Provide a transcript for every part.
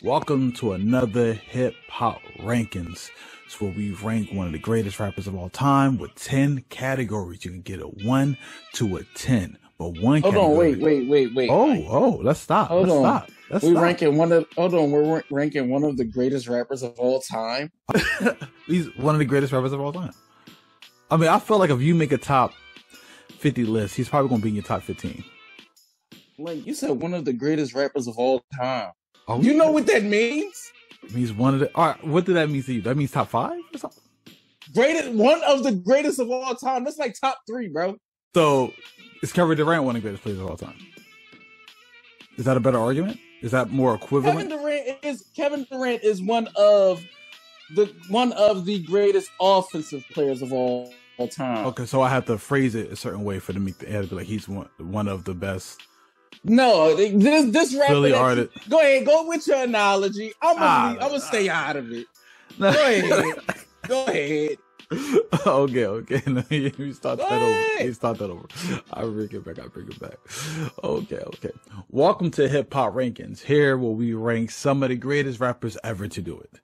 Welcome to another Hip Hop Rankings. It's where we rank one of the greatest rappers of all time with 10 categories. You can get a 1 to a 10, but one. Hold category. on, wait. Let's stop. Hold let's on. stop. Let's We're stop. ranking one of. Hold on, we're ranking one of the greatest rappers of all time. He's one of the greatest rappers of all time. I mean, I feel like if you make a top 50 list, he's probably going to be in your top 15. Like you said, one of the greatest rappers of all time. Oh, you know what that means? It means one of the. All right, what did that mean to you? That means top 5 or something? One of the greatest of all time. That's like top 3, bro. So, is Kevin Durant one of the greatest players of all time? Is that a better argument? Is that more equivalent? Kevin Durant is one of the greatest offensive players of all time. Okay, so I have to phrase it a certain way for them to be like he's one of the best. No, this rapper. Philly artist. Go ahead, go with your analogy. I'm gonna stay out of it. Go ahead. Okay. Let me start that over. Let me start that over. I bring it back. Okay. Welcome to Hip Hop Rankings. Here where we rank some of the greatest rappers ever to do it.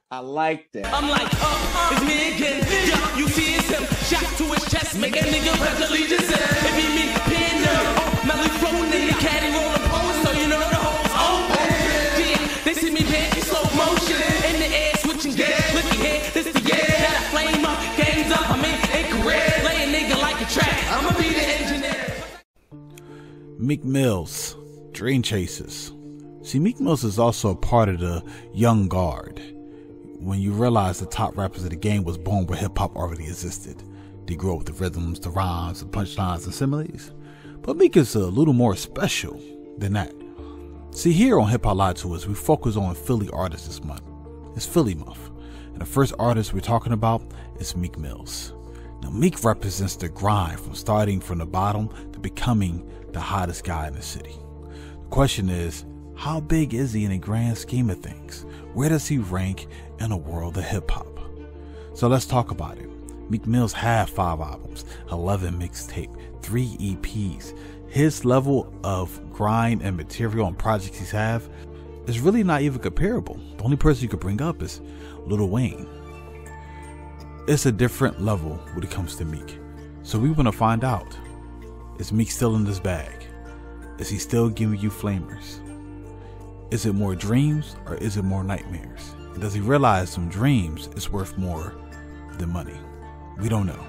I like that. I'm like, it's me again. Yeah, you see it's him. Shot to his chest, make a nigga pledge allegiance. It be me, pin Melly floating in the caddy rolling pose, so you know the hoes open. Yeah, they see me dancing slow motion in the air, switching gears. Looky here, this the year that I flame up, games up. I mean, in career, lay a nigga like a track. I'ma be the engineer. Meek Mill's Dream Chasers. See, Meek Mills is also a part of the young guard. When you realize the top rappers of the game was born where hip-hop already existed. They grew up with the rhythms, the rhymes, the punchlines, and similes. But Meek is a little more special than that. See, here on Hip Hop Live Tours, we focus on Philly artists this month. It's Philly month. And the first artist we're talking about is Meek Mills. Now, Meek represents the grind from starting from the bottom to becoming the hottest guy in the city. The question is, how big is he in the grand scheme of things? Where does he rank in a world of hip hop? So let's talk about it. Meek Mills had 5 albums, 11 mixtape, 3 EPs. His level of grind and material and projects he's have is really not even comparable. The only person you could bring up is Lil Wayne. It's a different level when it comes to Meek. So we want to find out, is Meek still in this bag? Is he still giving you flamers? Is it more dreams or is it more nightmares? And does he realize some dreams is worth more than money? We don't know.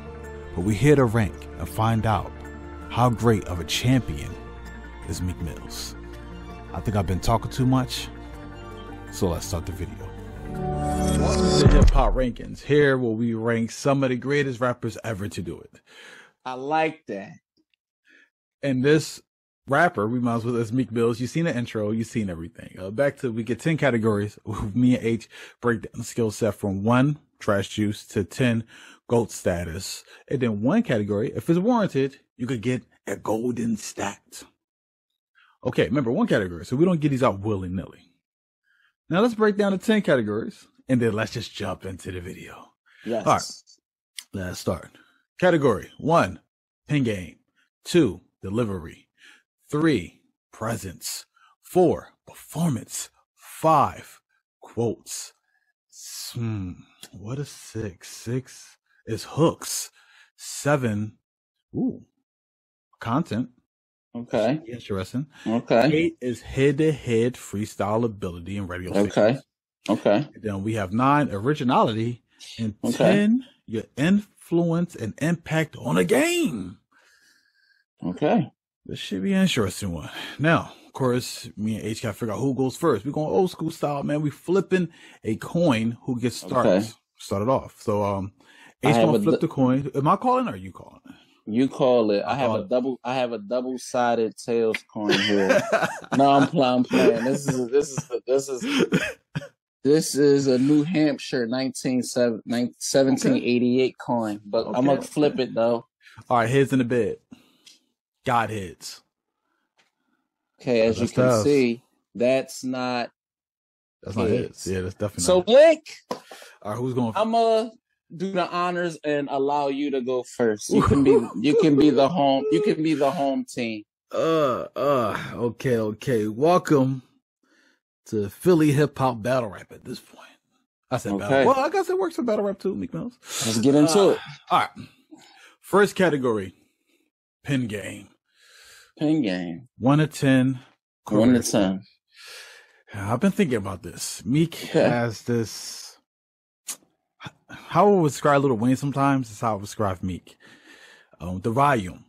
But we're here to rank and find out how great of a champion is Meek Mills. I think I've been talking too much, so let's start the video. Welcome to Hip Hop Rankings. Here where we rank some of the greatest rappers ever to do it. I like that. And this rapper, we might as well, as Meek Mills. You've seen the intro, you've seen everything. We get 10 categories. Me and H break down the skill set from 1, trash juice, to 10, GOAT status. And then 1 category, if it's warranted, you could get a golden stat. Okay, remember 1 category, so we don't get these out willy-nilly. Now let's break down the 10 categories, and then let's just jump into the video. Yes. All right, let's start. Category 1, pen game. 2, delivery. 3, presence. 4, performance. 5, quotes. What is 6? 6 is hooks. 7, content. Okay. Interesting. Okay. 8 is head-to-head freestyle ability and radio stations. Okay. And then we have 9, originality. And 10, your influence and impact on a game. Okay. This should be an interesting one. Now, of course, me and H got to figure out who goes first. We're going old school style, man. We flipping a coin who gets started off. So, H gonna flip the coin. Am I calling or are you calling? You call it. I have a double-sided tails coin here. No, I'm playing. This is a New Hampshire 1788 coin, but I'm gonna flip it though. All right, heads in the bed. God heads. Okay, as you can see, that's not heads. Yeah, that's definitely so. Not Blake, all right, who's going? I'm gonna do the honors and allow you to go first. You can be the home team. Okay. Welcome to Philly hip hop battle rap at this point. I said battle. Well, I guess it works for battle rap too, Meek Mills. Let's get into it. All right. First category, pen game. Pen game. 1 to 10. 1 to 10. I've been thinking about this. Meek has this. How I would describe Lil Wayne sometimes is how I would describe Meek. The volume.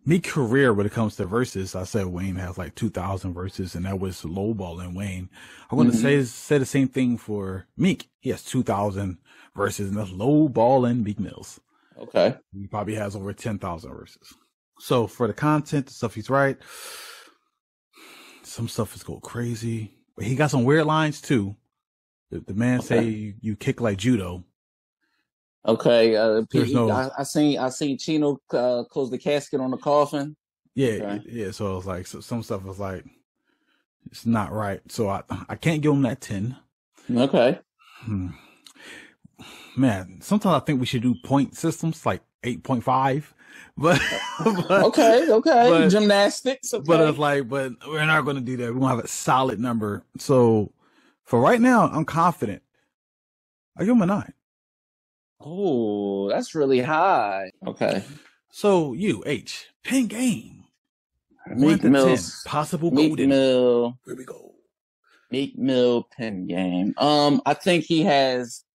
Meek's career when it comes to verses, I said Wayne has like 2,000 verses, and that was lowballing Wayne. I'm going to say the same thing for Meek. He has 2,000 verses, and that's lowballing Meek Mills. Okay. He probably has over 10,000 verses. So for the content, the stuff he's right, some stuff is go crazy. But he got some weird lines too. The man say you kick like judo. Okay, I seen Chino close the casket on the coffin. Yeah, yeah. So it was like some stuff was like it's not right. So I can't give him that 10. Okay. Man, sometimes I think we should do point systems like 8.5. But okay. But, gymnastics. Okay. But it's like, but we're not going to do that. We're going to have a solid number. So for right now, I'm confident. I give him a 9. Oh, that's really high. Okay. So pen game. Meek Mill's 10, possible Meek golden. Mill. Here we go. Meek Mill pen game. I think he has.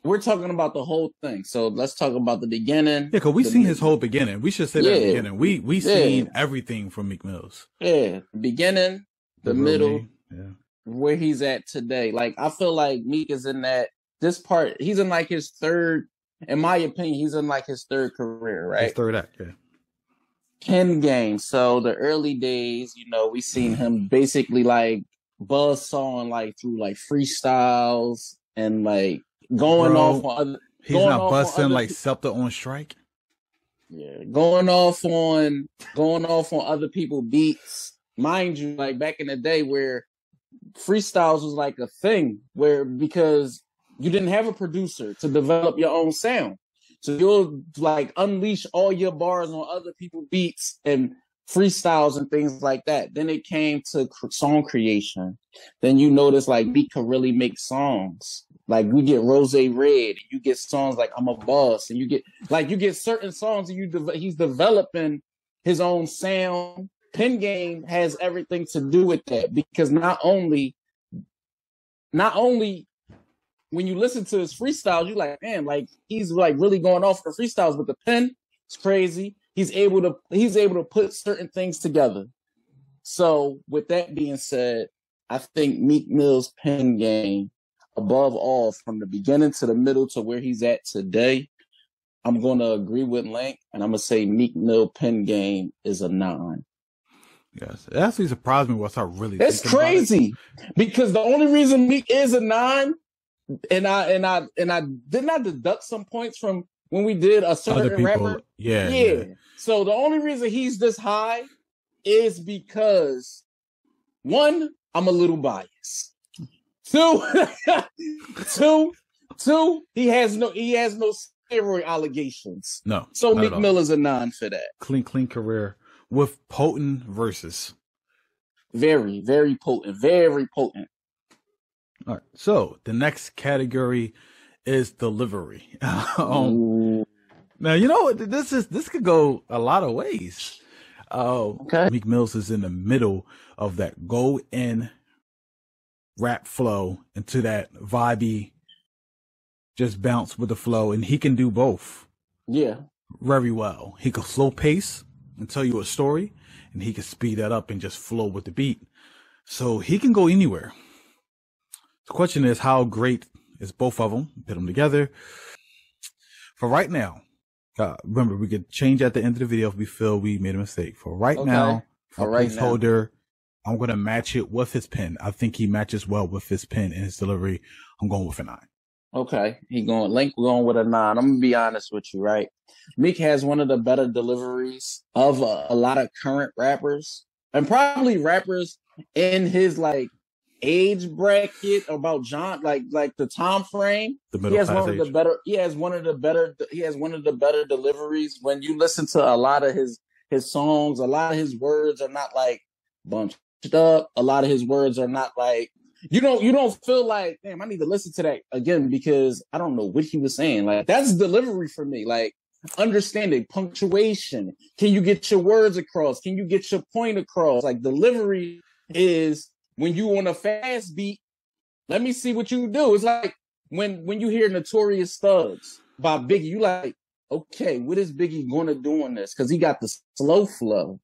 We're talking about the whole thing, so let's talk about the beginning. Yeah, because we seen his whole beginning. We should say that beginning. We seen everything from Meek Mills. Yeah, beginning, the middle, where he's at today. Like I feel like Meek is in this part. He's in like his third. In my opinion, he's in like his third career, right? His third act, yeah. Pen game. So the early days, we seen him basically like buzz sawing like through like freestyles and like. Going off on other, he's not busting like Scepter on Strike. Yeah, going off on other people's beats. Mind you, like back in the day where freestyles was like a thing, because you didn't have a producer to develop your own sound, so you'll like unleash all your bars on other people's beats and freestyles and things like that. Then it came to song creation. Then you notice like Meek could really make songs. Like we get Rose Red, you get songs like I'm a Boss, and you get certain songs, and he's developing his own sound. Pen game has everything to do with that, because not only when you listen to his freestyles, you like, man, like he's like really going off the freestyles, but the pen is crazy. He's able to put certain things together. So with that being said, I think Meek Mill's pen game, above all, from the beginning to the middle to where he's at today, I'm going to agree with Link, and I'm going to say Meek Mill pen game is a 9. Yes, it actually surprised me once I really. It's crazy because the only reason Meek is a 9, and I did not deduct some points from when we did a certain rapper. Yeah. So the only reason he's this high is because 1, I'm a little biased. 2, he has no steroid allegations. No. So Meek Mill is a 9 for that. Clean career with potent verses. Very, very potent. Very potent. All right. So the next category is delivery. Now this could go a lot of ways. Okay. Meek Mills is in the middle of that go in rap flow into that vibey, just bounce with the flow, and he can do both. Yeah, very well. He can slow pace and tell you a story, and he can speed that up and just flow with the beat. So he can go anywhere. The question is, how great is both of them? Put them together. For right now, remember, we could change at the end of the video if we feel we made a mistake. For right now, for placeholder, I'm going to match it with his pen. I think he matches well with his pen and his delivery. I'm going with a 9. Okay. We're going with a 9. I'm going to be honest with you, right? Meek has one of the better deliveries of a lot of current rappers, and probably rappers in his like age bracket, about John, like the time frame. The middle class age. He has one of the better deliveries. When you listen to a lot of his songs, a lot of his words are not like bunch up. A lot of his words are not like you don't feel like, damn, I need to listen to that again because I don't know what he was saying. Like that's delivery for me. Like understanding punctuation. Can you get your words across? Can you get your point across? Like delivery is when you on a fast beat. Let me see what you do. It's like when you hear Notorious Thugs by Biggie, you like, okay, what is Biggie going to do on this? Because he got the slow flow,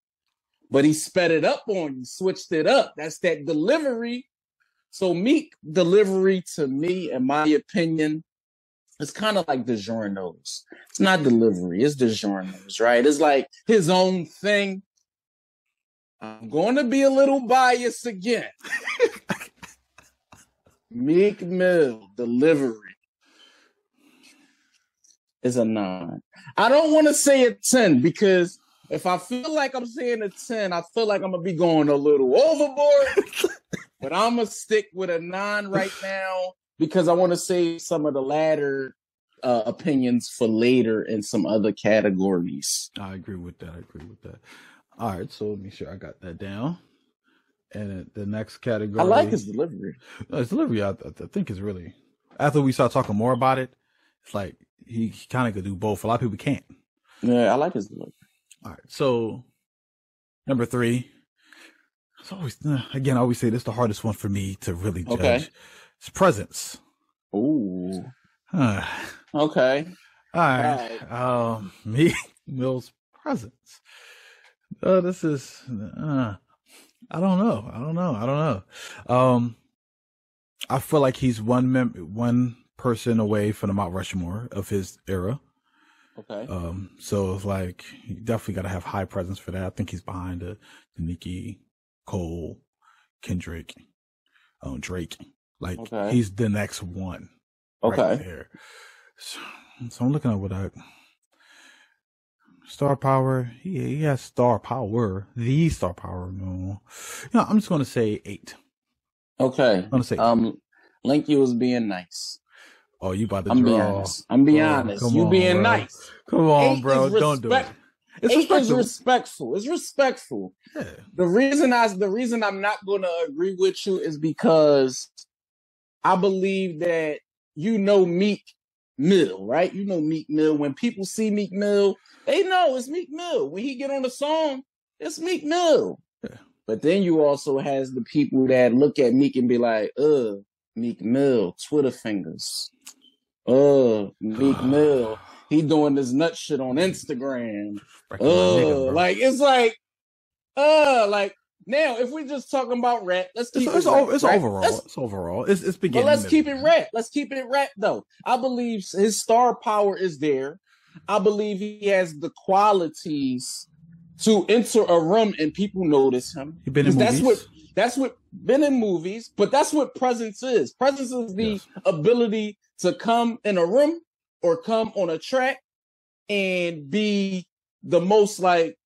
but he sped it up on you, switched it up. That's that delivery. So Meek delivery to me, in my opinion, it's kind of like DiGiorno's. It's not delivery, it's DiGiorno's, right? It's like his own thing. I'm going to be a little biased again. Meek Mill delivery is a 9. I don't want to say a 10 because if I feel like I'm saying a 10, I feel like I'm going to be going a little overboard. But I'm going to stick with a 9 right now because I want to save some of the latter opinions for later in some other categories. I agree with that. All right, so let me sure I got that down. And the next category, I like his delivery. His delivery, I think is really. After we start talking more about it, it's like he kind of could do both. A lot of people can't. Yeah, I like his delivery. All right, so number 3. It's always again. I always say this is the hardest one for me to really judge. Okay. It's Presence. Ooh. All Okay. right. Meek Mill's Presence. This is. I don't know. I feel like he's one person away from the Mount Rushmore of his era. Okay. So it's like you definitely got to have high presence for that. I think he's behind the NICKI, Cole, Kendrick, Drake. Like he's the next one. Okay. Right there. So I'm looking at what star power. He has star power. The star power. No. I'm just gonna say 8. Okay. I'm gonna say Link, you was being nice. Oh, you about to I'm draw. being honest. I'm being honest. You being bro. nice. Come on, bro. Don't do it. It's respectful. It's respectful. Yeah. The reason I'm not gonna agree with you is because I believe that Meek Mill, right? You know Meek Mill. When people see Meek Mill, they know it's Meek Mill. When he get on the song, it's Meek Mill. Yeah. But then you also has the people that look at Meek and be like, Meek Mill, Twitter fingers. Meek Mill, he doing this nut shit on Instagram. Like it's like now if we're just talking about rap, let's keep it's overall. It's beginning. But let's keep it rap. Let's keep it rap though. I believe his star power is there. I believe he has the qualities to enter a room and people notice him. He been in movies. That's what been in movies, but that's what presence is. Presence is the ability to come in a room or come on a track and be the most like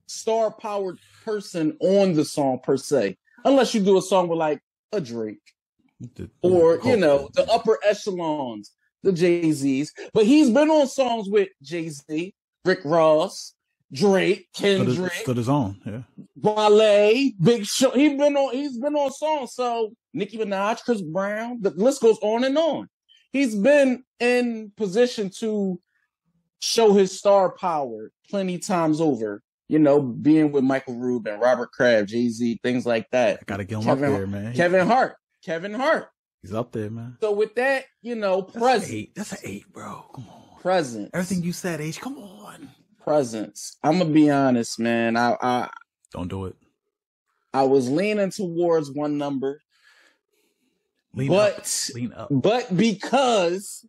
star powered person on the song per se. Unless you do a song with like a Drake or, the upper echelons, the Jay-Z's. But he's been on songs with Jay-Z, Rick Ross, Drake, Kendrick, stood his own, yeah. Wale, Big Show. He's been on songs. So Nicki Minaj, Chris Brown, the list goes on and on. He's been in position to show his star power plenty times over. Being with Michael Rubin, Robert Kraft, Jay-Z, things like that. I gotta get him up there, man. Kevin Hart. He's up there, man. So with that, presence. That's an 8, bro. Come on. Presence. Everything you said, H. Come on. Presence. I'm gonna be honest, man. I don't do it. I was leaning towards one number. Lean up. But because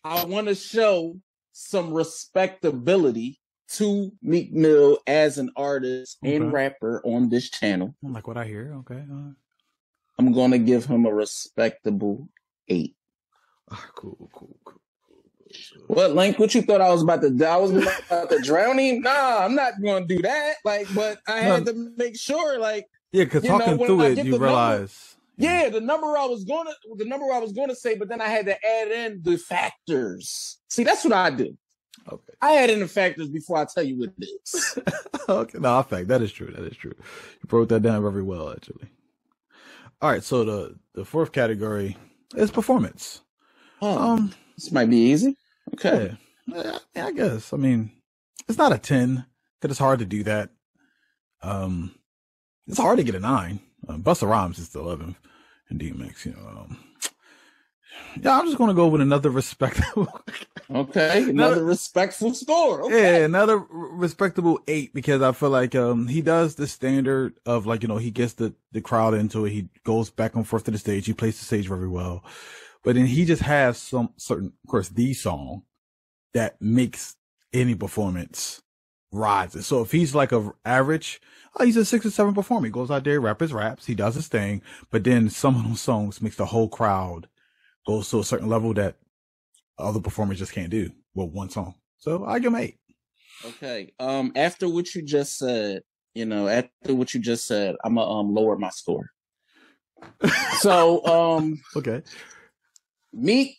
I want to show some respectability to Meek Mill as an artist and rapper on this channel. I like what I hear. Okay. I'm going to give him a respectable 8. Cool. What, Link? What you thought I was about to do? I was about to drown him? Nah, I'm not going to do that. But I had to make sure, because talking through it, you realize. The number I was going to say, but then I had to add in the factors. See, that's what I do. Okay. I add in the factors before I tell you what it is. Okay, no, fact that is true. That is true. You broke that down very well, actually. All right, so the fourth category is performance. This might be easy. Okay. Yeah, I guess. I mean, it's not a 10 because it's hard to do that. It's hard to get a 9. Busta Rhymes is the 11th, and DMX. Yeah, I'm just gonna go with another respectable. Okay, another respectful score. Okay. Yeah, another respectable 8 because I feel like he does the standard of like he gets the crowd into it. He goes back and forth to the stage. He plays the stage very well, but then he just has some certain, of course, the song that makes any performance rises. So if he's like a average, he's a 6 or 7 performer. He goes out there, rap his raps, he does his thing, but then some of those songs makes the whole crowd goes to a certain level that other performers just can't do with one song. So I give him 8. Okay. After what you just said, I'm gonna lower my score. So okay. Meek,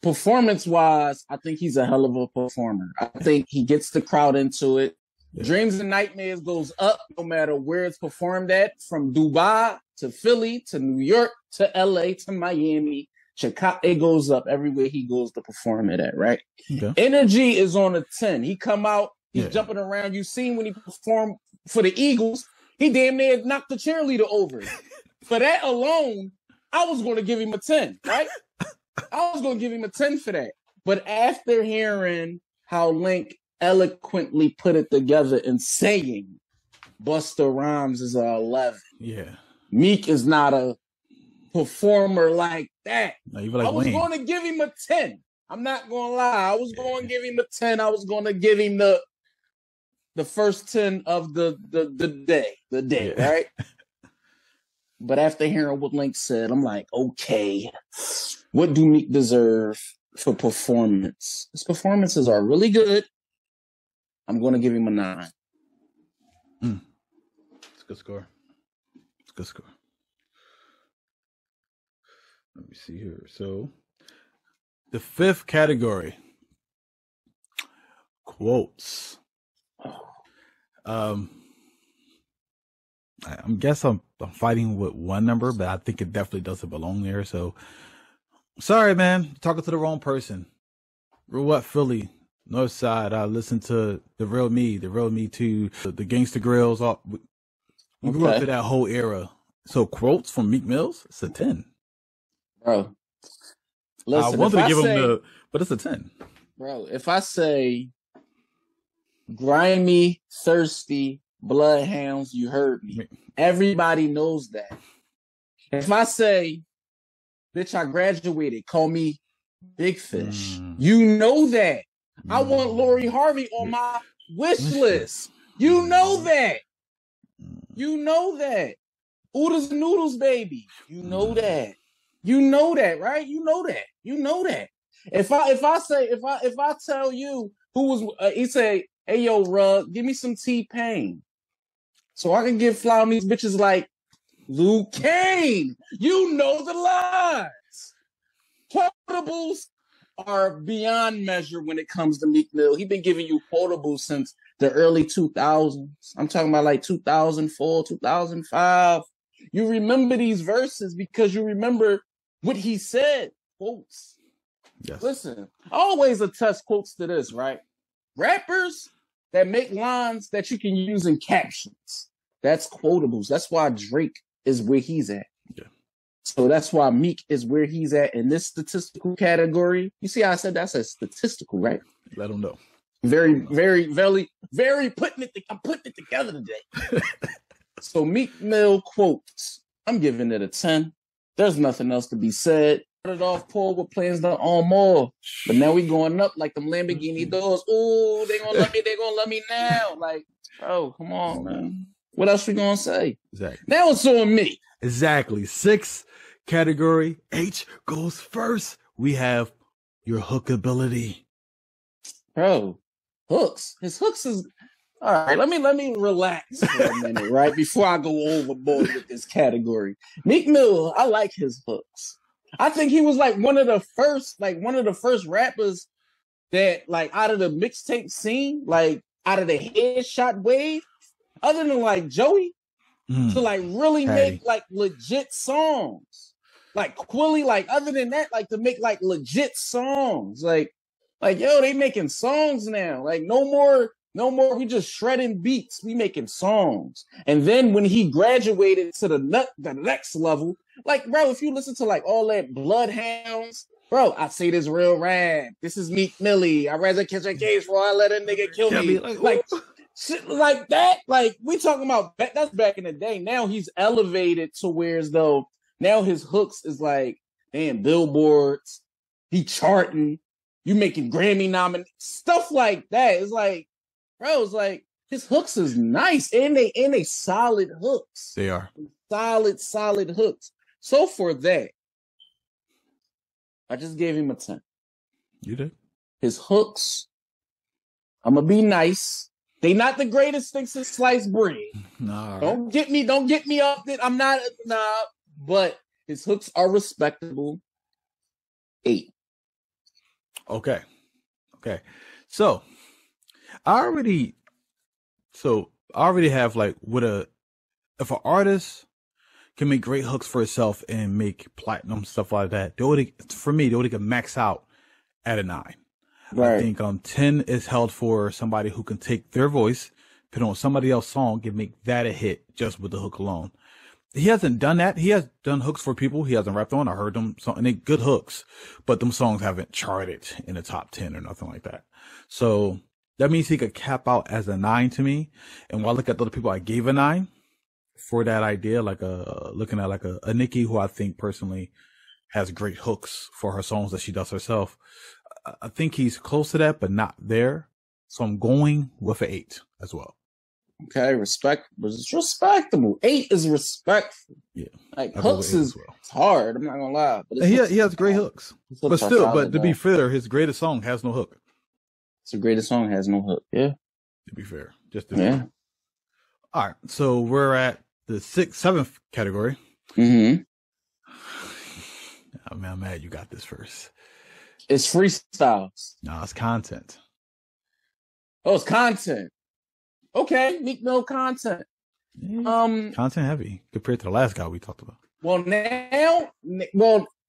performance-wise, I think he's a hell of a performer. I think he gets the crowd into it. Yeah. Dreams and Nightmares goes up no matter where it's performed at, from Dubai to Philly to New York to LA to Miami. Chicago, it goes up everywhere he goes to perform it at, right? Okay. Energy is on a 10. He come out, he's jumping around. You seen when he performed for the Eagles, he damn near knocked the cheerleader over. For that alone, I was going to give him a 10, right? I was going to give him a 10 for that. But after hearing how Link eloquently put it together and saying Busta Rhymes is a 11. Yeah. Meek is not a performer like that. No, like I was going to give him a 10. I'm not going to lie. I was going to give him a 10. I was going to give him the first 10 of the day, right? But after hearing what Link said, I'm like, okay, what do Meek deserve for performance? His performances are really good. I'm going to give him a 9. It's a good score. It's a good score. Let me see here. So, the 5th category, quotes. I guess I'm fighting with one number, but I think it definitely doesn't belong there. So, sorry, man, you're talking to the wrong person. Grew up Philly, North Side. I listened to the Real Me 2, the Gangsta Grills. We grew up to that whole era. So, quotes from Meek Mills, it's a 10. Bro, listen, I wanted to give him but it's a 10. Bro, if I say grimy, thirsty, bloodhounds, you heard me. Everybody knows that. If I say, bitch, I graduated, call me Big Fish, you know that. I want Lori Harvey on my wish list. You know that. You know that. Oodles and noodles, baby. You know that. You know that, right? You know that. You know that. If I tell you who was, he say, hey, yo, Rug, give me some T-Pain. So I can get fly on these bitches like Luke Kane. You know the lines. Quotables are beyond measure when it comes to Meek Mill. He's been giving you quotables since the early 2000s. I'm talking about like 2004, 2005. You remember these verses because you remember what he said. Quotes. Yes. Listen, I always attest quotes to this, right? Rappers that make lines that you can use in captions. That's quotables. That's why Drake is where he's at. Yeah. So that's why Meek is where he's at in this statistical category. You see how I said that's a statistical, right? Let them know. Very putting it together today. So Meek Mill quotes. I'm giving it a 10. There's nothing else to be said. Started off poor with plans to own more. But now we going up like them Lamborghini doors. Ooh, they gonna love me. They gonna love me now. Like, bro, come on, man. What else we gonna say? Exactly. Now it's on me. Exactly. 6th category. H goes first. We have your hook ability. Bro, hooks. His hooks is all right. Let me relax for a minute, right? Before I go overboard with this category. Meek Mill, I like his hooks. I think he was like one of the first rappers that like out of the mixtape scene, like out of the headshot wave, other than like Joey, to like really make like legit songs. Like Quilly, like other than that, like to make like legit songs. Like yo, they making songs now. Like no more, we just shredding beats. We making songs. And then when he graduated to the next level, like bro, if you listen to like all that Bloodhounds, bro, I say this real rap. This is Meek Millie. I'd rather catch a case before I let a nigga kill me. Like shit like that. Like we talking about that's back in the day. Now he's elevated to where as though now his hooks is like, damn, billboards. He charting. You making Grammy nominations, stuff like that. It's like, bro, it's like his hooks is nice, and they solid hooks. They are solid hooks. So for that, I just gave him a 10. You did. His hooks, I'm gonna be nice. They not the greatest things since sliced bread. Nah, don't get me up that I'm not but his hooks are respectable. 8. Okay. So I already have like if an artist can make great hooks for itself and make platinum stuff like that, they would max out at a 9. Right. I think 10 is held for somebody who can take their voice, put on somebody else's song, and make that a hit just with the hook alone. He hasn't done that. He has done hooks for people he hasn't rapped on. I heard them, and they good hooks, but them songs haven't charted in the top 10 or nothing like that. So that means he could cap out as a 9 to me. And while I look at the other people I gave a 9 for that idea, like looking at like a NICKI, who I think personally has great hooks for her songs that she does herself. I think he's close to that, but not there. So I'm going with an 8 as well. Okay, it's respectable. 8 is respectful. Yeah, like hooks is it's hard. I'm not gonna lie, but he has great hooks. But still, to be fair, his greatest song has no hook. It's the greatest song has no hook. Yeah, to be fair, fair. All right, so we're at the 7th category. Mm-hmm. Oh, man, I'm mad you got this first. It's freestyles. No, it's content. Oh, it's content. Okay, Meek Mill content. Yeah, content heavy compared to the last guy we talked about. Well,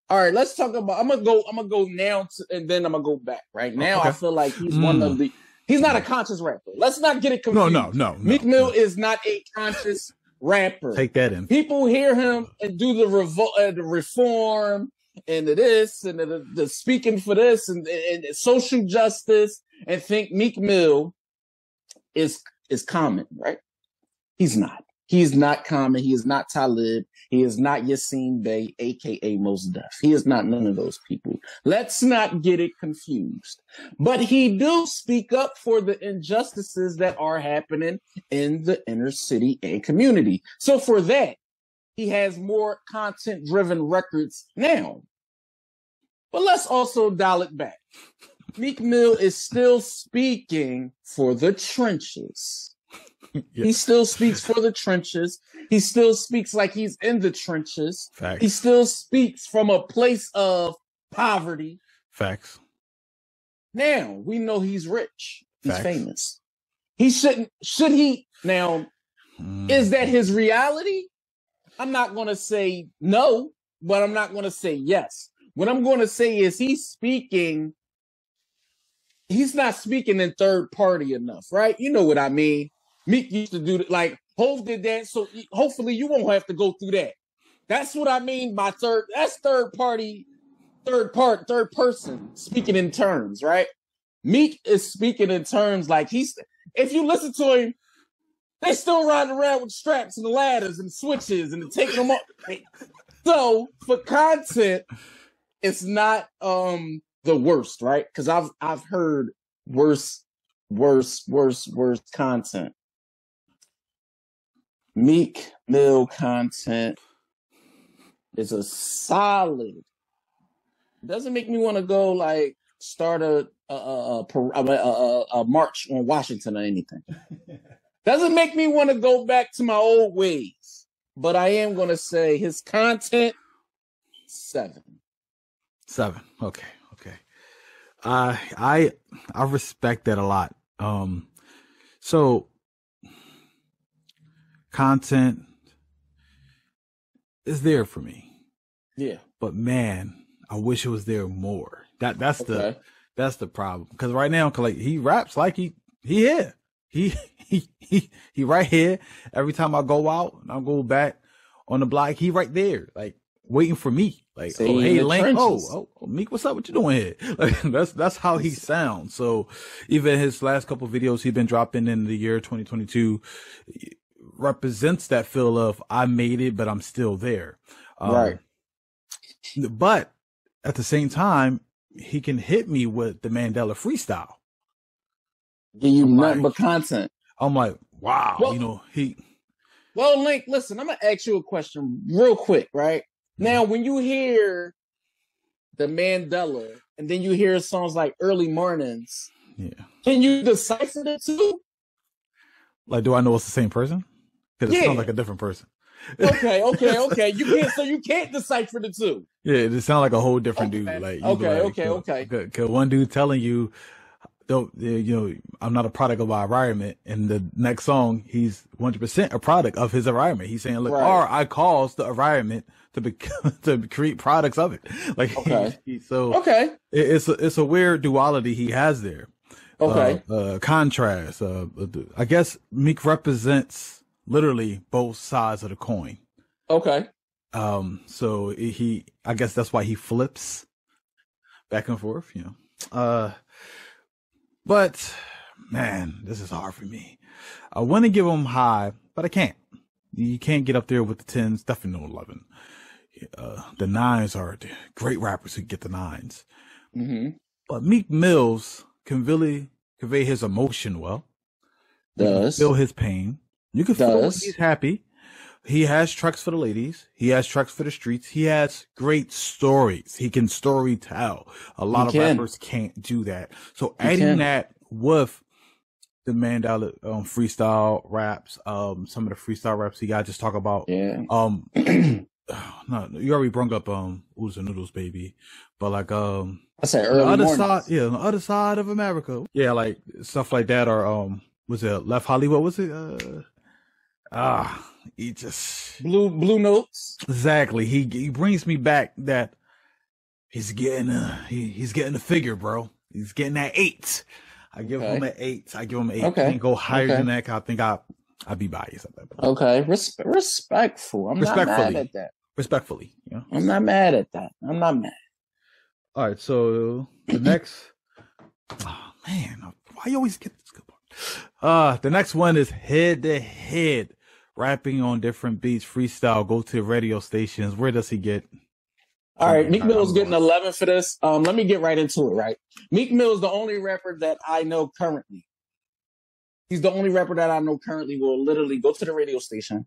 all right. Let's talk about. I'm gonna go now, and then I'm gonna go back. Right now, okay. I feel like he's one of the. He's not a conscious rapper. Let's not get it confused. No. Meek Mill is not a conscious rapper. Take that in. People hear him and do the reform and the this and the speaking for this and social justice and think Meek Mill is common, right? He's not. He is not common. He is not Talib. He is not Yassine Bey, aka Mos Def. He is not none of those people. Let's not get it confused. But he do speak up for the injustices that are happening in the inner city and community. So for that, he has more content-driven records now. But let's also dial it back. Meek Mill is still speaking for the trenches. Yeah. He still speaks for the trenches. He still speaks like he's in the trenches. Facts. He still speaks from a place of poverty. Facts. Now, we know he's rich. He's Facts. famous. He should he? Now, is that his reality? I'm not going to say no, but I'm not going to say yes. What I'm going to say is he's not speaking in third party enough, right? You know what I mean? Meek used to do that, like Hov did that, so hopefully you won't have to go through that. That's what I mean by third person speaking in terms, right? Meek is speaking in terms like if you listen to him, they still riding around with straps and ladders and switches and taking them off. So for content, it's not the worst, right? Because I've heard worse content. Meek Mill content is a solid. Doesn't make me want to go like start a march on Washington or anything. Doesn't make me want to go back to my old ways. But I am going to say his content 7. 7. Okay. I respect that a lot. So content is there for me. Yeah. But man, I wish it was there more. That's the problem. Because right now, like, he raps like he here. He right here. Every time I go out and I go back on the block, he right there, like waiting for me. Like, oh hey Link, oh Meek, what's up? What you doing here? Like, that's how he sounds. So even his last couple of videos he been dropping in the year 2022 represents that feel of I made it, but I'm still there. Right. But at the same time, he can hit me with the Mandela freestyle. Give you nothing but content. I'm like, wow, well, you know, Well, Link, listen, I'm gonna ask you a question real quick, right? Now, when you hear the Mandela and then you hear songs like Early Mornings, can you decipher the two? Like, do I know it's the same person? Because it sounds like a different person. Okay. You can't decipher the two. Yeah, it sounds like a whole different dude. Like, okay. Cause one dude telling you, don't, you know, I'm not a product of my environment. And the next song, he's 100% a product of his environment. He's saying, look, or I caused the environment to create products of it. Like, it's a weird duality he has there. Contrast. I guess Meek represents literally both sides of the coin. So I guess that's why he flips back and forth, you know. But man, this is hard for me. I want to give him high, but I can't. You can't get up there with the 10s, definitely no 11. The 9s are the great rappers who get the 9s. But Meek Mills can really convey his emotion well. You can feel his pain. You can feel when he's happy. He has tracks for the ladies. He has tracks for the streets. He has great stories. He can story tell. A lot of rappers can't do that. So adding that with the Mandela freestyle raps, some of the freestyle raps he got, just talk about. No, you already brought up Oodles and Noodles, baby. But like I said early on the mornings. side, on the other side of America. Yeah, like stuff like that, or was it Left Hollywood? Was it he just blue notes. Exactly. He brings me back that he's getting he's getting the figure, bro. He's getting that 8. I give him an 8. I give him an 8. Okay. Can't go higher than that. I think I'd be biased at that point. Okay. Respectful. I'm not mad at that. Respectfully. Yeah. I'm not mad at that. I'm not mad. All right. So the next, oh man, why you always get this good part? The next one is head to head. Rapping on different beats, freestyle, go to radio stations. Where does he get? All right, Meek Mill's getting 11 for this. Let me get right into it, right? Meek Mill is the only rapper that I know currently. He's the only rapper that I know currently will literally go to the radio station,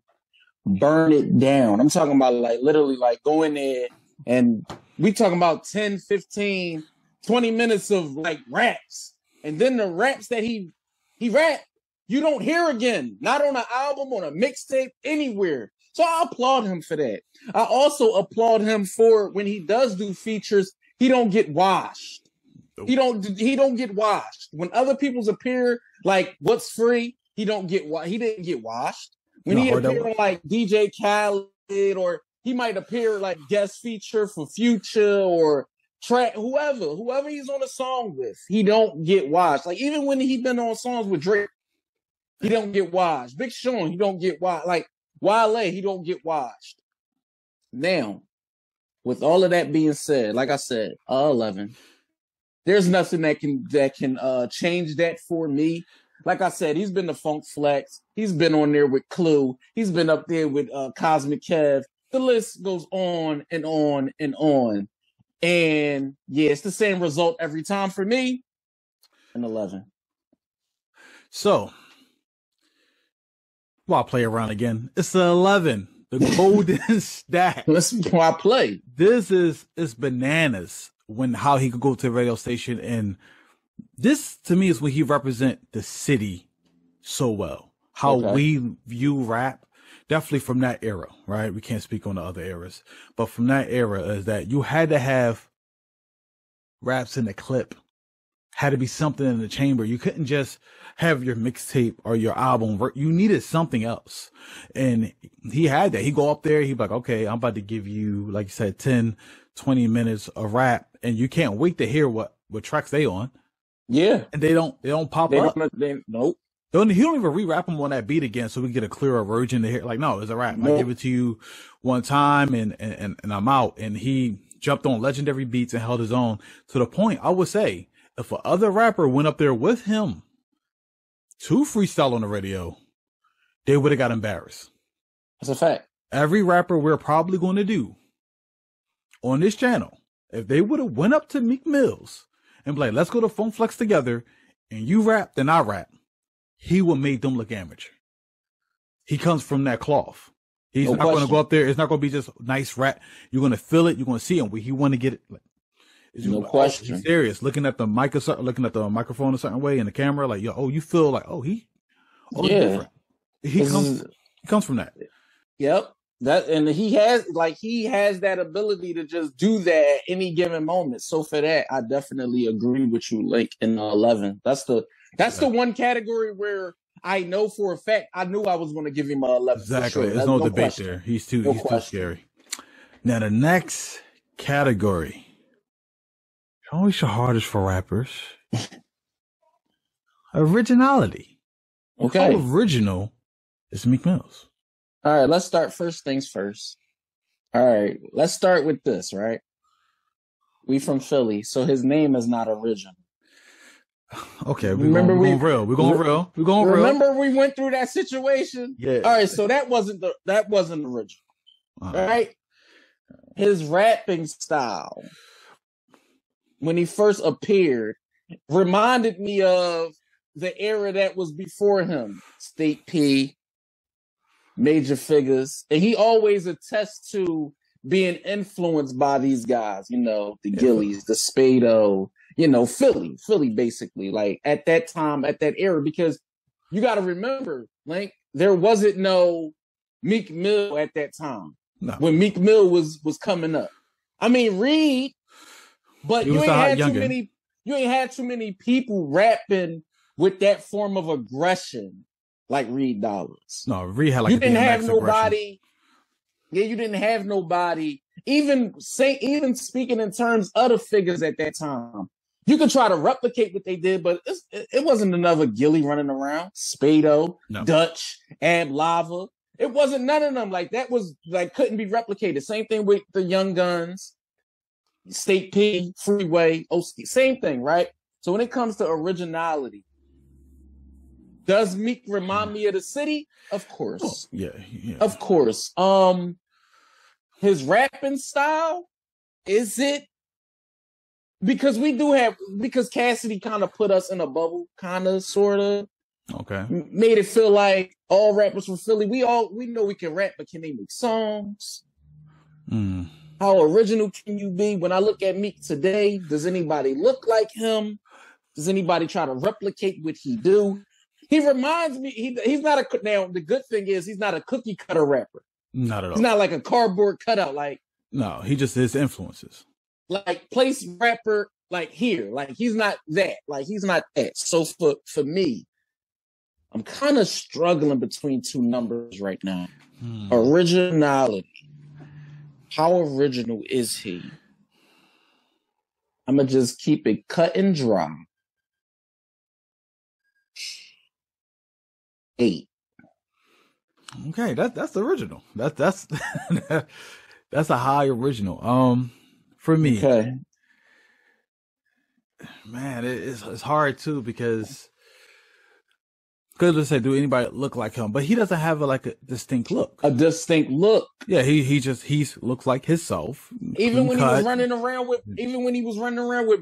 burn it down. I'm talking about like literally like go in there and we talking about 10, 15, 20 minutes of like raps. And then the raps that he rapped, you don't hear again, not on an album, on a mixtape, anywhere. So I applaud him for that. I also applaud him for when he does do features, he don't get washed. He don't get washed. When other people's appear, like What's Free, he didn't get washed. When he appeared on like DJ Khaled, or he might appear like guest feature for Future or track whoever he's on a song with, he don't get washed. Like even when he been on songs with Drake, he don't get washed. Big Sean, he don't get washed. Like Wale, he don't get washed. Now, with all of that being said, like I said, 11. There's nothing that can change that for me. Like I said, he's been the Funk Flex. He's been on there with Clue. He's been up there with Cosmic Kev. The list goes on and on and on. And yeah, it's the same result every time for me. An 11. So, I'll play around again. It's the 11, the golden stack. Listen to I play. This is bananas when how he could go to a radio station, and this to me is when he represent the city so well. How we view rap, definitely from that era, right? We can't speak on the other eras, but from that era is that you had to have raps in the clip had to be something in the chamber. You couldn't just have your mixtape or your album. You needed something else. And he had that. He go up there. He'd be like, okay, I'm about to give you, like you said, 10, 20 minutes of rap. And you can't wait to hear what tracks they on. Yeah. And they don't pop up. Nope. He don't even re-rap them on that beat again so we get a clearer version to hear. Like, no, it's a rap. Nope. I give it to you one time and I'm out. And he jumped on legendary beats and held his own to the point, I would say, if a other rapper went up there with him to freestyle on the radio, they would have got embarrassed. That's a fact. Every rapper we're probably going to do on this channel, if they would have went up to Meek Mills and be like, let's go to Phone Flex together and you rap, then I rap, he would make them look amateur. He comes from that cloth. He's not going to go up there. It's not going to be just nice rap. You're going to feel it. You're going to see him. He want to get it. Like, no question. He's serious. Looking at the mic, looking at the microphone a certain way in the camera, like, yo, you feel like, different. He comes from that. Yep. He has that ability to just do that at any given moment. So for that, I definitely agree with you, Link, in 11. That's the one category where I know for a fact I knew I was going to give him 11. Exactly. Sure. There's no debate there. He's too scary. Now the next category. Always the hardest for rappers. Originality. Okay. How original is Meek Mills? All right, let's start first things first. All right, let's start with this, right? We from Philly, so his name is not original. Okay, we're going real. Remember we went through that situation? Yeah. All right, so that wasn't original. Right? His rapping style, when he first appeared, reminded me of the era that was before him. State P, Major Figures. And he always attests to being influenced by these guys, the Gillies, the Spado, Philly basically, like at that time, at that era, because you got to remember, like, there wasn't no Meek Mill at that time. No. When Meek Mill was coming up. I mean, Reed, but you ain't had too many people rapping with that form of aggression like Reed Dollars. No, Reed had like you didn't have nobody. Yeah, you didn't have nobody. Even speaking in terms of the figures at that time, you could try to replicate what they did, but it wasn't another Gilly running around. Spado, Dutch, and Lava. It wasn't none of them. Like that was like couldn't be replicated. Same thing with the Young Guns, State P, Freeway, OC. Same thing, right? So when it comes to originality, does Meek remind me of the city? Of course. Oh, yeah. Of course. His rapping style, is it? Because because Cassidy kind of put us in a bubble, kind of, sort of. Okay. Made it feel like all rappers from Philly, we know we can rap, but can they make songs? How original can you be? When I look at Meek today, does anybody look like him? Does anybody try to replicate what he do? He reminds me, he's not now the good thing is he's not a cookie cutter rapper. Not at all. He's not like a cardboard cutout, like. No, he just his influences. Like place rapper, like here. Like he's not that. Like he's not that. So for me, I'm kind of struggling between two numbers right now. Originality. How original is he? I'm going to just keep it cut and dry. 8. Okay, that's original. That's that's a high original. For me, okay. Man, it's hard too because let's say, do anybody look like him? But he doesn't have a distinct look. A distinct look. Yeah, he looks like himself. Even when he was running around with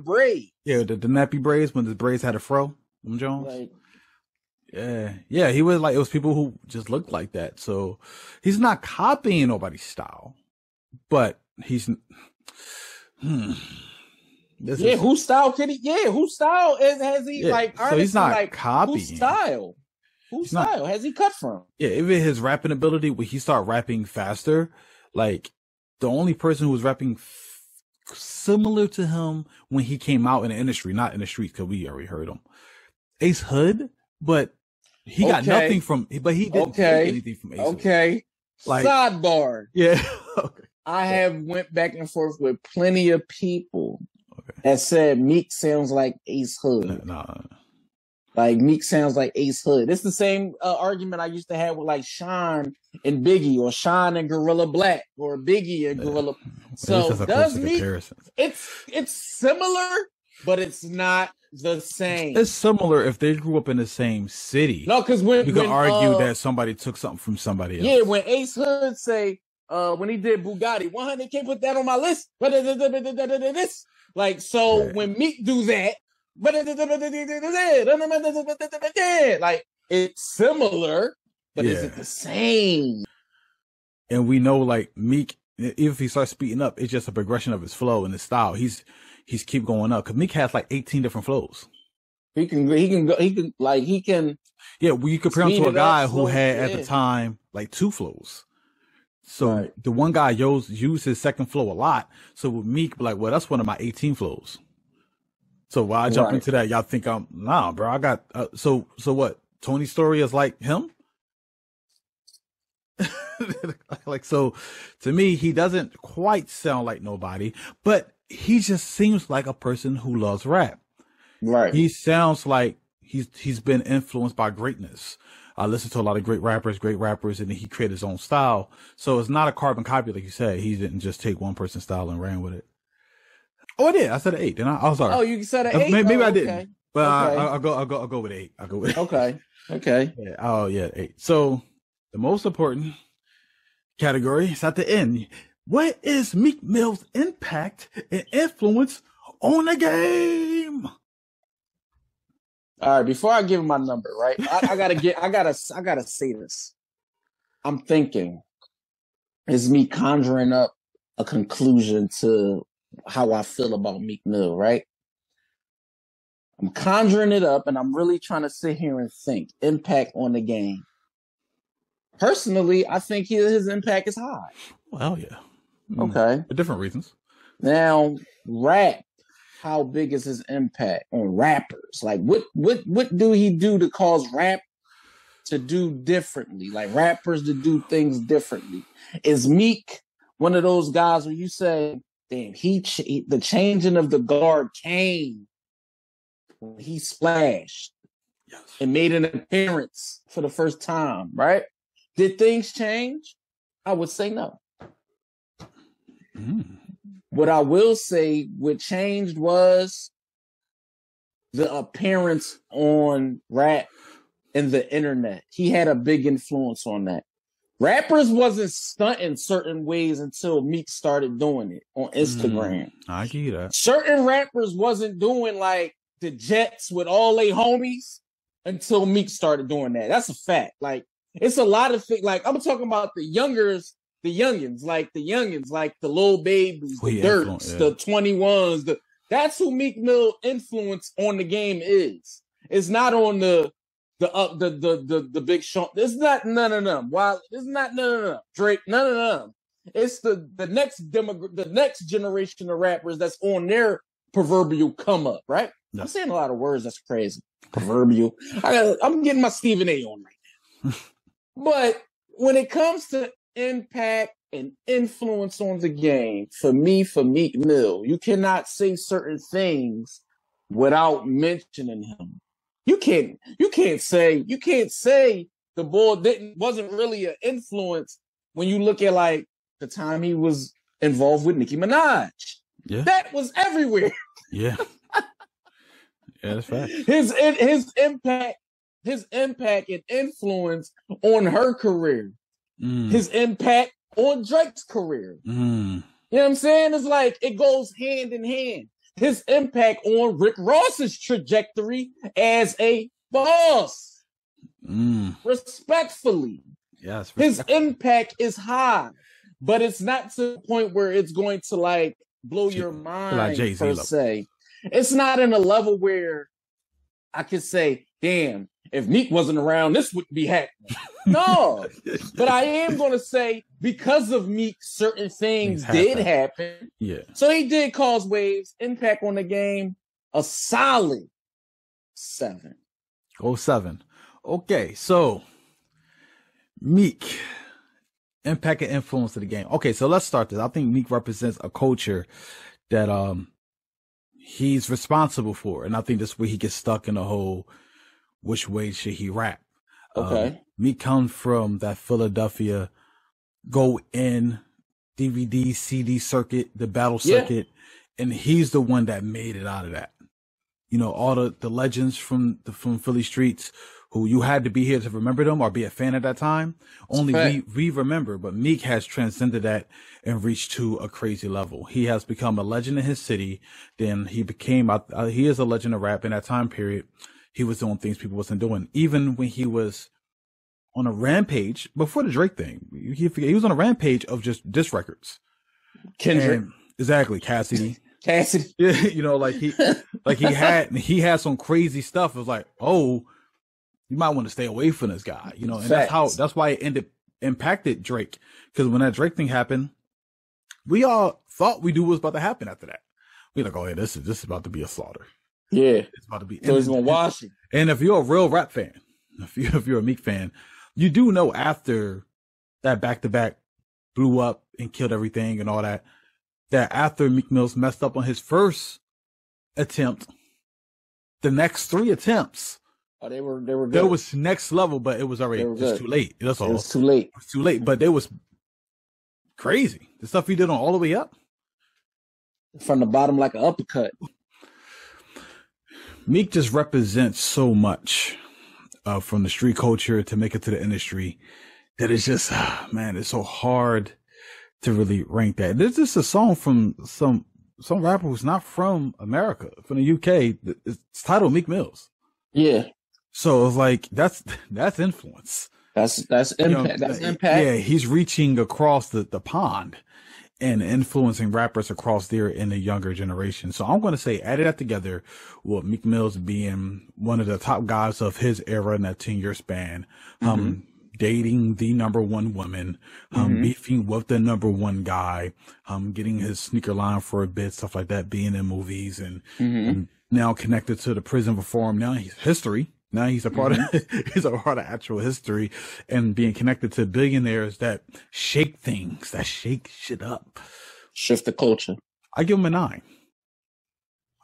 braids. Yeah, the nappy braids when the braids had a fro. Them Jones. Like, yeah, he was like, it was people who just looked like that. So he's not copying nobody's style, but he's. Whose style can he? Yeah, whose style has he like? So he's not like, copying. Whose style? Whose style has he cut from? Yeah, even his rapping ability, when he started rapping faster, like the only person who was rapping similar to him when he came out in the industry, not in the streets, because we already heard him. Ace Hood, but he got nothing from, but he didn't take anything from Ace Hood. Like, sidebar. Yeah. Okay. I have went back and forth with plenty of people that said Meek sounds like Ace Hood. Like Meek sounds like Ace Hood. It's the same argument I used to have with like Sean and Biggie, or Sean and Gorilla Black, or Biggie and Gorilla. So does Meek? It's similar, but it's not the same. It's similar if they grew up in the same city. No, because when you can argue that somebody took something from somebody else. Yeah, when Ace Hood say when he did Bugatti, 100 can't put that on my list. Like, so when Meek do that, like, it's similar, but is it the same? And we know, like, Meek, even if he starts speeding up, it's just a progression of his flow and his style. He's keep going up, because Meek has like 18 different flows. He can. Yeah, well, you compare him to a guy who had at the time like 2 flows. So the one guy used his second flow a lot. So with Meek, like, well, that's one of my 18 flows. So while I jump into that, y'all think nah, bro, I got, so what? Tony's story is like him? Like, so to me, he doesn't quite sound like nobody, but he just seems like a person who loves rap. Right. He sounds like he's been influenced by greatness. I listen to a lot of great rappers, and then he created his own style. So it's not a carbon copy, like you said. He didn't just take one person's style and ran with it. Oh, I did. I said an 8. Didn't I? I'm sorry. Oh, you said an 8? Maybe I didn't. But I'll go with 8. I'll go with 8. Okay. Yeah. Oh, yeah, 8. So the most important category is at the end. What is Meek Mill's impact and influence on the game? All right. Before I give him my number, right? I gotta say this. I'm thinking, is me conjuring up a conclusion to how I feel about Meek Mill, right? I'm conjuring it up, and I'm really trying to sit here and think impact on the game. Personally, I think his impact is high. Well, yeah. Okay. For different reasons. Now, rap. How big is his impact on rappers? Like, what do he do to cause rap to do differently? Like, rappers to do things differently. Is Meek one of those guys where you say, damn, the changing of the guard came when he splashed and made an appearance for the first time, right? Did things change? I would say no. What I will say, what changed was the appearance on rap and the internet. He had a big influence on that. Rappers wasn't stunting certain ways until Meek started doing it on Instagram. I get that. Certain rappers wasn't doing like the Jets with all they homies until Meek started doing that. That's a fact. Like, it's a lot of things. Like, I'm talking about the youngins, like the Lil Babies, the Dirks, the 21s. That's who Meek Mill influence on the game is. It's not on the Big Sean. It's not none of them. While it's not none of them. Drake, none of them. It's the next generation of rappers that's on their proverbial come up, right? Yeah. I'm saying a lot of words that's crazy. Proverbial. I'm getting my Stephen A on right now. But when it comes to impact and influence on the game, for Meek Mill, you cannot say certain things without mentioning him. You can't say the boy wasn't really an influence when you look at like the time he was involved with Nicki Minaj. Yeah. That was everywhere. Yeah. Yeah, that's fact. His impact and influence on her career. His impact on Drake's career. You know what I'm saying? It's like it goes hand in hand. His impact on Rick Ross's trajectory as a boss. Respectfully. Yes. His impact is high, but it's not to the point where it's going to like blow your mind like Jay-Z per se. It's not in a level where I could say, damn, if Meek wasn't around, this wouldn't be happening. No, but I am going to say because of Meek, certain things did happen. Yeah. So he did cause waves. Impact on the game, a solid 7. 07. Okay, so Meek, impact and influence of the game. Okay, so let's start this. I think Meek represents a culture that he's responsible for, and I think that's where he gets stuck in the whole which way should he rap. Okay. Meek comes from that Philadelphia go in DVD, CD circuit, the battle circuit, and he's the one that made it out of that. You know, all the legends from Philly streets who you had to be here to remember them or be a fan at that time. Only we remember, but Meek has transcended that and reached to a crazy level. He has become a legend in his city. Then he became, he is a legend of rap in that time period. He was doing things people wasn't doing. Even when he was on a rampage before the Drake thing, he was on a rampage of just diss records. Kendrick. Exactly. Cassidy. Yeah, you know, he had some crazy stuff. It was like, oh, you might want to stay away from this guy, you know, and that's why it impacted Drake. Because when that Drake thing happened, we all thought we knew what was about to happen after that. We like, oh yeah, this is about to be a slaughter. Yeah, it's about to be. So he's gonna wash it. And if you're a real rap fan, if you're a Meek fan, you do know after that back-to-back blew up and killed everything and all that, that after Meek Mills messed up on his first attempt, the next 3 attempts, they were good. There was next level, but it was already just too late. That's all. It was too late. It was too late, but it was crazy. The stuff he did on All the Way Up. From the bottom like an uppercut. Meek just represents so much from the street culture to make it to the industry that it's just, man, it's so hard to really rank that. There's just a song from some rapper who's not from America, from the UK. It's titled Meek Mills. Yeah. So it's like that's influence. That's impact. You know, that's impact. Yeah, he's reaching across the pond and influencing rappers across there in the younger generation. So I'm going to say, add that together with Meek Mills being one of the top guys of his era in that 10-year span, dating the number one woman, beefing with the number one guy, getting his sneaker line for a bit, stuff like that, being in movies and now connected to the prison reform. Now he's history. Now he's a part of he's a part of actual history and being connected to billionaires that shake things, that shake shit up. Shift the culture. I give him a 9.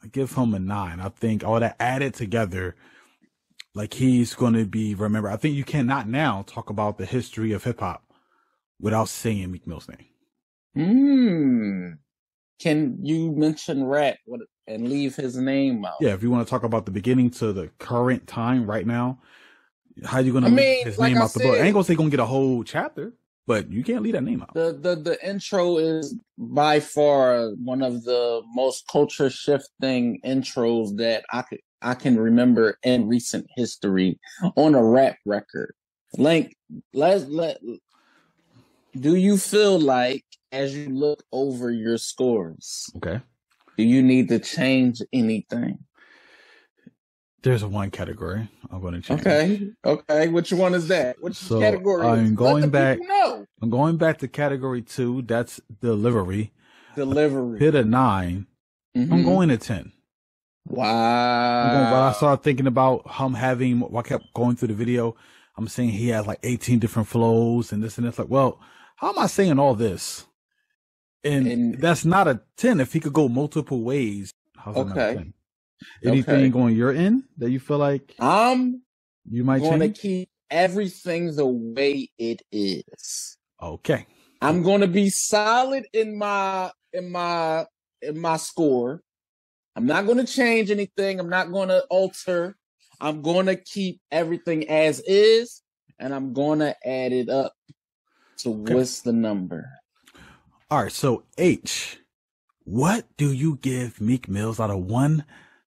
I give him a 9. I think all that added together, like he's going to be remembered. I think you cannot now talk about the history of hip hop without saying Meek Mill's name. Can you mention rap and leave his name out? Yeah, if you want to talk about the beginning to the current time right now, how you going to leave his name out the book? I ain't going to say going to get a whole chapter, but you can't leave that name out. The intro is by far one of the most culture shifting intros that I can remember in recent history on a rap record. Like, do you feel like as you look over your scores, okay, do you need to change anything? There's one category I'm going to change. Okay. Which one is that? Which category? I'm going back. I'm going back to category 2. That's delivery. Hit a 9. I'm going to 10. Wow. When I started thinking about him having, I kept going through the video. I'm saying he has like 18 different flows and this and this. Like, well, how am I saying all this? And that's not a 10 if he could go multiple ways. How's that not a 10? Anything on your end that you feel like you might change? I'm going to keep everything the way it is. Okay. I'm going to be solid in my score. I'm not going to change anything. I'm not going to alter. I'm going to keep everything as is, and I'm going to add it up. So what's the number? All right, so H, what do you give Meek Mills out of 1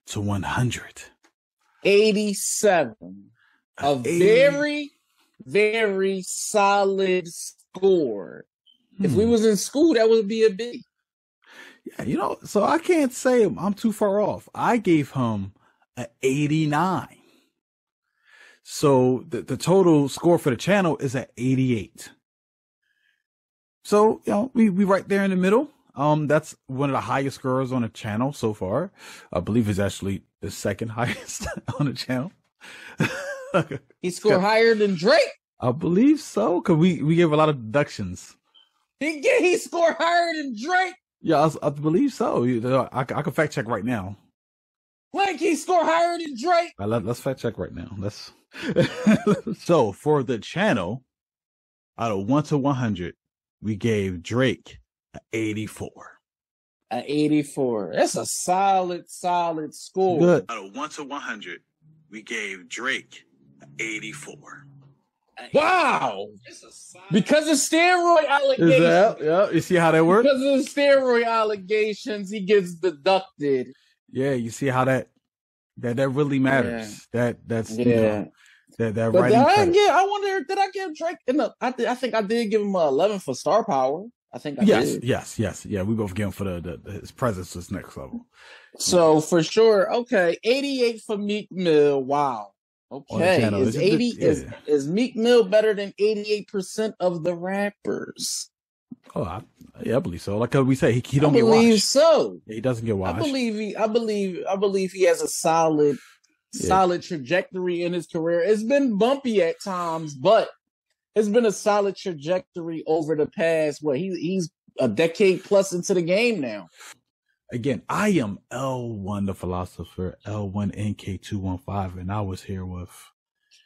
to 100? 87. A very, very solid score. If we was in school, that would be a B. Yeah, you know, so I can't say I'm too far off. I gave him an 89. So the total score for the channel is at 88. So, you know, we right there in the middle. That's one of the highest scores on the channel so far. I believe it's actually the second highest on the channel. He scored higher than Drake. I believe so, because we gave a lot of deductions. He scored higher than Drake. Yeah, I believe so. I can fact check right now. Like he scored higher than Drake. Let's fact check right now. Let's. So for the channel, out of 1 to 100, we gave Drake an 84. An 84. That's a solid score. Good. Out of 1 to 100, we gave Drake an 84. Wow! Because of steroid allegations. Yeah, you see how that works? Because of the steroid allegations, he gets deducted. Yeah, you see how that really matters. Yeah. That's yeah. You know, that But writing. I wonder, did I give Drake I think I did give him 11 for star power. I think I did. Yes. Yeah, we both give him for his presence was next level. So for sure, okay, 88 for Meek Mill. Wow. Okay, is Meek Mill better than 88% of the rappers? Oh, I believe so. Like we say, he don't get washed. I believe so. Yeah, he doesn't get washed. I believe he has a solid trajectory in his career. It's been bumpy at times, but it's been a solid trajectory over the past. He's a decade plus into the game now. Again, I am L1 the Philosopher, L1NK215, and I was here with...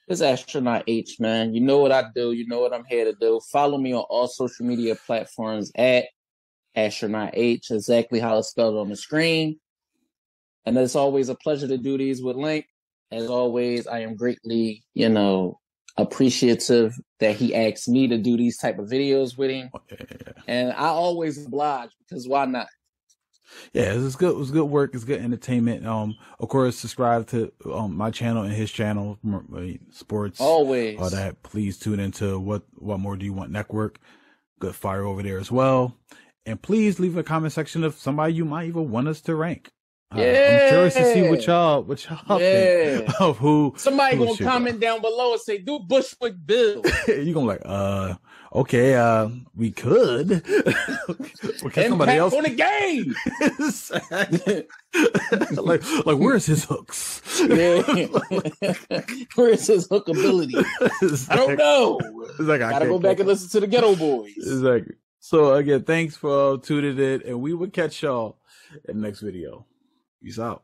It's Astroknot H, man. You know what I do. You know what I'm here to do. Follow me on all social media platforms at Astroknot H, exactly how it's spelled on the screen. And it's always a pleasure to do these with Link. As always, I am greatly, appreciative that he asked me to do these type of videos with him. Yeah. And I always oblige, because why not? Yeah, it's good. It was good work. It's good entertainment. Of course, subscribe to my channel and his channel, sports. Always. All that. Please tune into What More Do You Want Network. Good fire over there as well. And please leave a comment section of somebody you might even want us to rank. Yeah. I'm curious to see what y'all think of who. Somebody gonna comment down below and say, "Do Bushwick Bill." You gonna like, okay, we could. Okay, somebody else on the game. like, where's his hooks? Yeah. Where's his hook ability? I don't know. Gotta go back and listen to the Ghetto Boys. Exactly. So again, thanks for tuning in, and we will catch y'all in the next video. Peace out.